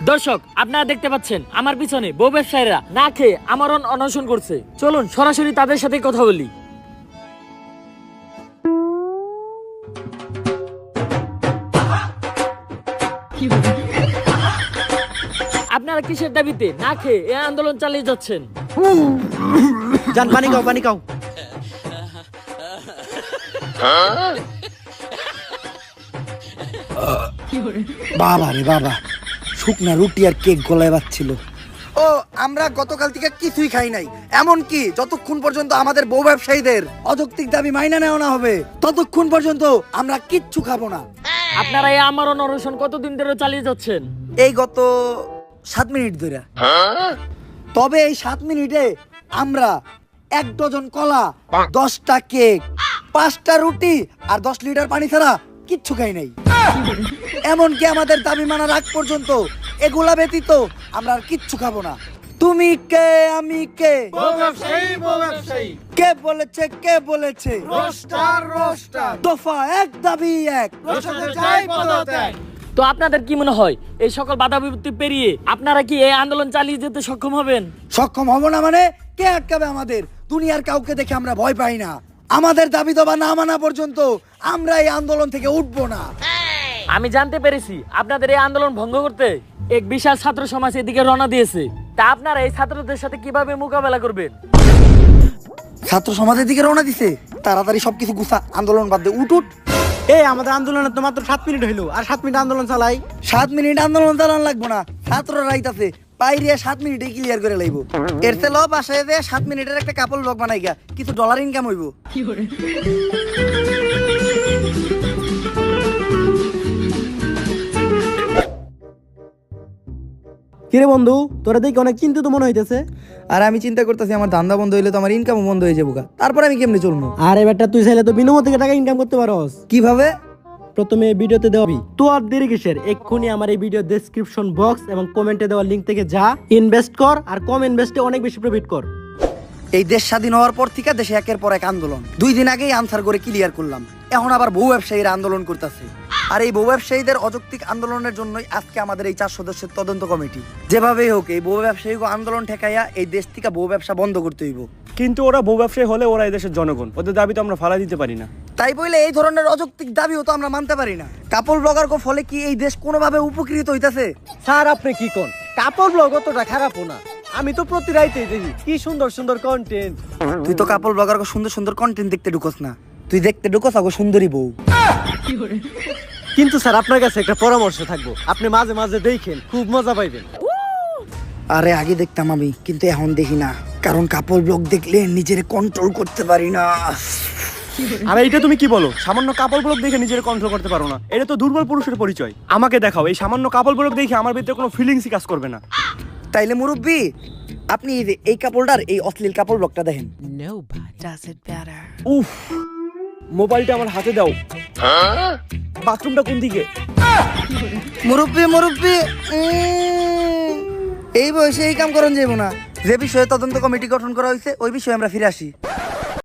দর্শক আপনারা দেখতে পাচ্ছেন আমার পিছনে বউ ব্যবসায়ীরা না খেয়ে আমরণ অনশন করছে। চলুন সরাসরি তাদের সাথে কথা বলি। আপনারা কিসের দাবিতে না খেয়ে এই আন্দোলন চালিয়ে যাচ্ছেন? জান পানি খাও পানি খাও। বাবা রে বাবা, শুকনা রুটি আর কেক গলায় বাজছিল। ও আমরা গতকাল থেকে কিছুই খাই নাই, এমন কি যতক্ষণ পর্যন্ত আমাদের বউ ব্যবসায়ীদের অযৌক্তিক দাবি মাইনা নেওয়া না হবে ততক্ষণ পর্যন্ত আমরা কিচ্ছু খাবো না। আপনারা এই আমরণ অনশন কতদিন ধরে চালিয়ে যাচ্ছেন? এই গত 7 মিনিট ধরে। তবে এই 7 মিনিটে আমরা 1 ডজন কলা, 10টা কেক, 5টা রুটি আর 10 লিটার পানি ছাড়া কিচ্ছু খাই নাই। এমনকি আমাদের দাবি মানার আগ পর্যন্ত এগুলা ব্যতীত আমরা আর কিচ্ছু খাবো না। তুমি কে আমি কে, কে বলেছে কে বলেছে, দফা এক দাবি এক। তো আপনাদের কি মনে হয় এই সকল বাধা বিপত্তি পেরিয়ে আপনারা কি এই আন্দোলন চালিয়ে যেতে সক্ষম হবেন? সক্ষম হব না মানে কে আটকাবে আমাদের? দুনিয়ার কাউকে দেখে আমরা ভয় পাই না। আমাদের দাবি দাবা না মানা পর্যন্ত আমরা এই আন্দোলন থেকে উঠবো না। আমি জানতে পেরেছি আপনাদের এই আন্দোলন ভঙ্গ করতে এক বিশাল ছাত্র সমাজ এদিকে রওনা দিয়েছে। তা আপনারা এই ছাত্রদের সাথে কিভাবে মোকাবেলা করবেন? ছাত্র সমাজের দিকে রওনা দিছে, তাড়াতাড়ি সবকিছু গুছা, আন্দোলন বাদ দে, উঠ। এই আমাদের আন্দোলনের তো মাত্র 7 মিনিট হইলো, আর 7 মিনিট আন্দোলন চালাই। 7 মিনিট আন্দোলন চালান লাগবো না, ছাত্র রাইতাছে বাইরে 7 মিনিটে ক্লিয়ার করে লাইব। এর চেয়ে লব আসে যে 7 মিনিটের একটা কাপল ব্লগ বানাই গা, কিছু ডলার ইনকাম হইব। কিরে বন্ধু, তোরা দেখি অনেক চিন্তিত মনে হইতেছে। আর আমি চিন্তা করতেছি আমার ধান্দা বন্ধ হইলে তো আমার ইনকামও বন্ধ হয়ে যাবো, তারপর আমি কেমনে চলবো? আরে বেটা, তুই চাইলে তো বিনামূল্যে থেকে টাকা ইনকাম করতে পারোস। কিভাবে? প্রথমে ভিডিওতে দেওয়াবি তো আর দেরি কিসের, এক্ষুনি আমার এই ভিডিও ডেসক্রিপশন বক্স এবং কমেন্টে দেওয়া লিংক থেকে যা, ইনভেস্ট কর আর কম ইনভেস্টে অনেক বেশি প্রফিট কর। এই দেশ স্বাধীন হওয়ার পর থেকে দেশে একের পর এক আন্দোলন। 2 দিন আগেই আনসার করে ক্লিয়ার করলাম, এখন আবার বউ ব্যবসায়ীরা আন্দোলন করতেছে। আর এই বউ ব্যবসায়ীদের অযৌক্তিক আন্দোলনের জন্যই আজকে আমাদের এই 4 সদস্যের তদন্ত কমিটি। যেভাবেই হোক এই বউ ব্যবসায়ী আন্দোলন ঠেকাইয়া এই দেশ থেকে বউ ব্যবসা বন্ধ করতে হইব। কিন্তু ওরা বউ ব্যবসায়ী হলে ওরা এই দেশের জনগণ, ওদের দাবি তো আমরা ফালা দিতে পারি না। তাই বলে এই ধরনের অযৌক্তিক দাবিও তো আমরা মানতে পারি না। কাপল ব্লগার কো ফলে কি এই দেশ কোনোভাবে উপকৃত হইতাছে? স্যার আপনি কি কোন? কাপড় ব্লগ অতটা খারাপও না, আমি তো প্রতি রাইতেই দেখি কি সুন্দর সুন্দর কন্টেন্ট। তুই তো কাপল ব্লগার কো সুন্দর সুন্দর কন্টেন্ট দেখতে ঢুকোস না, তুই দেখতে ঢুকোস আগো সুন্দরী বউ। কিন্তু স্যার আপনার কাছে একটা পরামর্শ থাকবো, আপনি মাঝে মাঝে দেখেন, খুব মজা পাইবেন। আরে আগে দেখতাম আমি, কিন্তু এখন দেখি না, কারণ কাপল ব্লগ দেখলে নিজের কন্ট্রোল করতে পারি না। আরে এটা তুমি কি বলো? সামান্য কাপড় ব্লগ দেখে নিজের কন্ট্রোল করতে পারো না, এটা তো দুর্বল পুরুষের পরিচয়। আমাকে দেখাও এই সামান্য কাপড় ব্লগ দেখে আমার ভিতরে কোনো ফিলিংসই কাজ করবে না। তাইলে মুরব্বি আপনি এই কাপড়টার এই অশ্লীল কাপড় ব্লগটা দেখেন। উফ, মোবাইলটা আমার হাতে দাও। বাথরুমটা কোন দিকে? মুরব্বি এই বয়সে এই কাম করন যাইব না। যে বিষয়ে তদন্ত কমিটি গঠন করা হয়েছে ওই বিষয়ে আমরা ফিরে আসি।